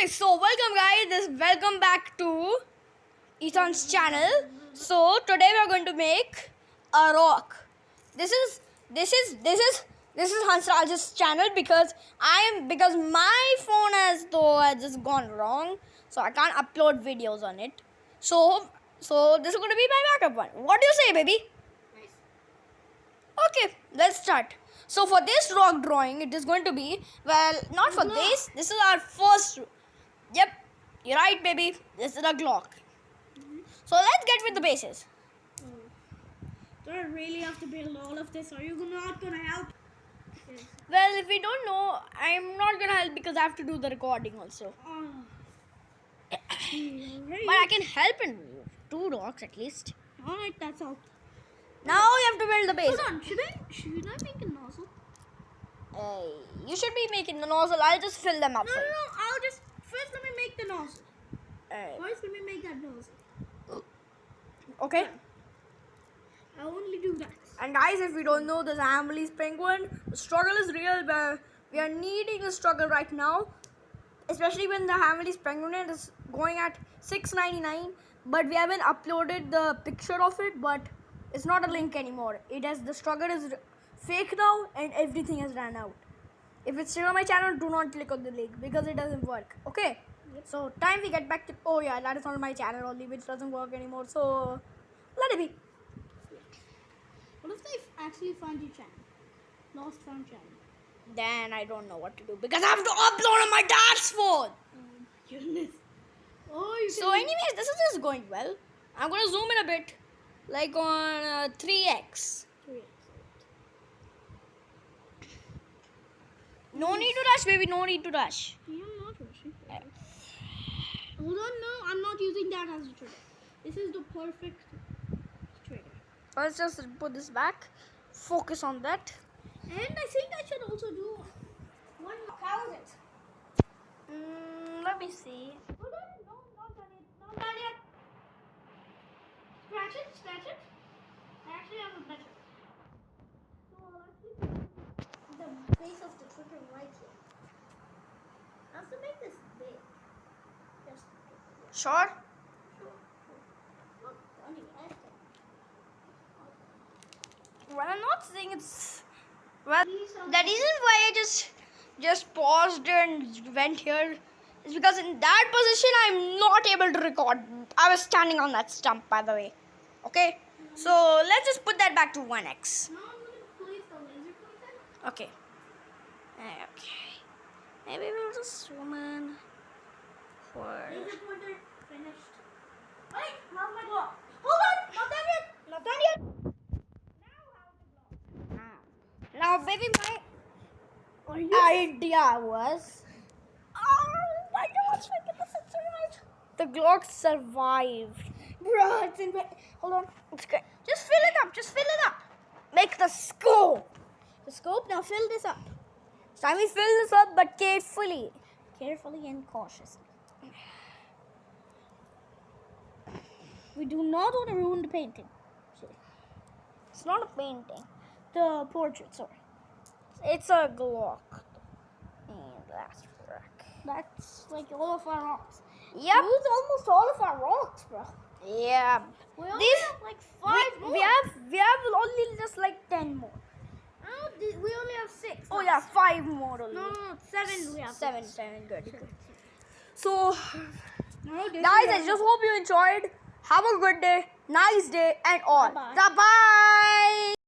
Okay, so welcome guys. Welcome back to Eeshaan's channel. So today we are going to make a rock. This is Hansraj's channel because my phone has just gone wrong, so I can't upload videos on it. So this is going to be my backup one. What do you say, baby? Nice. Okay, let's start. So for this rock drawing, it is going to be, well, not for this. This is our first. Yep, you're right, baby. This is a glock. So let's get with the bases. Do I really have to build all of this? Are you not gonna help? Yes. Well, if we don't know, I'm not gonna help because I have to do the recording also. But I can help in 2 rocks at least. Alright, that's all. Now you have to build the base. Hold on, should I make a nozzle? You should be making the nozzle. I'll just fill them up. No, I'll just first let me make the nozzle. First, let me make that nozzle. Okay. I'll only do that. And guys, if we don't know, this Hamley's penguin, the struggle is real. We are needing a struggle right now, especially when the Hamley's penguin is going at $6.99. But we haven't uploaded the picture of it, but it's not a link anymore. The struggle is fake now, and everything has ran out. If it's still on my channel, do not click on the link because it doesn't work. Okay. Yep. So time we get back to. Oh yeah, that is on my channel only, which doesn't work anymore. So let it be. What if they actually find your channel? Lost found channel. Then I don't know what to do because I have to upload on my dad's phone. Goodness. Oh, you So anyways, this is just going well. I'm going to zoom in a bit, like on 3x. No need to rush, baby. No need to rush. I'm not rushing. Hold on, no, I'm not using that as a trigger. This is the perfect trigger. Let's just put this back. Focus on that. And I think I should also do one. How is it? Let me see. Hold on, no, not done yet. Not done yet. Scratch it, scratch it. I actually have a better. So I'll actually put the base of the trigger right here. I have to make this big. Just Sure. not done yet. Well, I'm not saying it's. Well, the reason why I just paused and went here is because in that position I'm not able to record. I was standing on that stump, by the way. Okay, so let's just put that back to 1x. Now I'm going to place the laser pointer. Okay. Okay. Maybe we'll just zoom in for. Laser pointer finished. Wait, how's my block? Hold on, not done yet. Not done yet. Now how's the block? Now, baby, my idea was. I don't think this is right. The Glock survived. Bro, it's in. Hold on. It's good. Just fill it up. Just fill it up. Make the scope. The scope. Now fill this up. So I will fill this up, but carefully. Carefully and cautiously. We do not want to ruin the painting. It's not a painting. The portrait, sorry. It's a Glock. And that's wreck. That's like all of our rocks. Yep. We used almost all of our rocks, bro. Yeah. We only These have like 5 more. we have only just like 10 more. Oh, we only have 6. Oh yeah, 5 more only. No, 7 we have. 7. Good. So No, guys, I just hope you enjoyed. Have a good day, nice day, and all. Bye-bye. Bye.